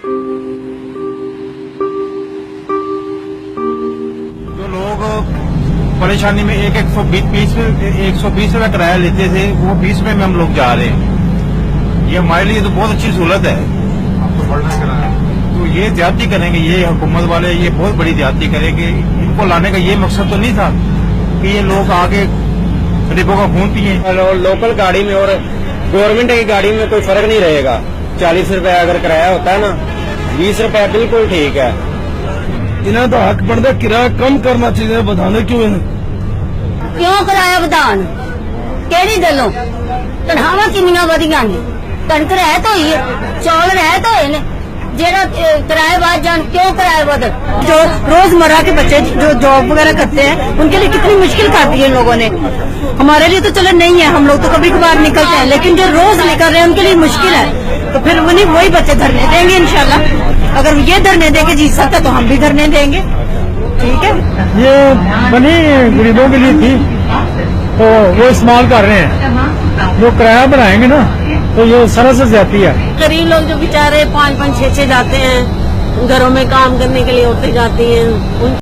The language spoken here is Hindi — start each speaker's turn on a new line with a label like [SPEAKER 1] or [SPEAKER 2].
[SPEAKER 1] जो लोग परेशानी में 120 रुपया किराया लेते थे, वो 20 रुपये में हम लोग जा रहे हैं। ये हमारे लिए तो बहुत अच्छी सहूलत है। तो ये ज्यादती करेंगे, ये हुकूमत वाले ये बहुत बड़ी ज्यादती करेंगे। इनको लाने का ये मकसद तो नहीं था कि ये लोग आगे गरीबों का खून पिए।
[SPEAKER 2] लोकल गाड़ी में और गवर्नमेंट की गाड़ी में कोई फर्क नहीं रहेगा। 40 रुपया अगर किराया होता है ना, 20 रुपया बिल्कुल ठीक है।
[SPEAKER 3] इन्हें तो हक बनता किराया कम करना चाहिए, बढ़ाने क्यों
[SPEAKER 4] किराया ਵਧਾਣ ਕਿਹੜੀ ਗੱਲੋਂ ਤਨਖਾਹਾਂ ਕਿੰਨੀਆਂ ਵਧੀਆਂ ਨੇ ਕਣਕ ਰਹਿ तो ही चौल ਰਹਿ तो होए ने जेड़ा किराए बाद जान क्यों किराए बदल। जो रोजमर्रा के बच्चे जो जॉब वगैरह करते हैं उनके लिए कितनी मुश्किल काटी है इन लोगों ने। हमारे लिए तो चलो नहीं है, हम लोग तो कभी कभार निकलते हैं, लेकिन जो रोज निकल रहे हैं उनके लिए मुश्किल है। तो फिर उन्हीं वही बच्चे धरने देंगे इंशाल्लाह। अगर ये धरने देके जीत सकते तो हम भी धरने देंगे। ठीक है,
[SPEAKER 3] ये बनी गरीबों के लिए थी तो वो इस्तेमाल कर रहे हैं। जो किराया बढ़ाएंगे ना तो ये सरासर जाती है।
[SPEAKER 5] गरीब लोग जो बेचारे 5-5, 6-6 जाते हैं घरों में काम करने के लिए, औरतें जाती हैं।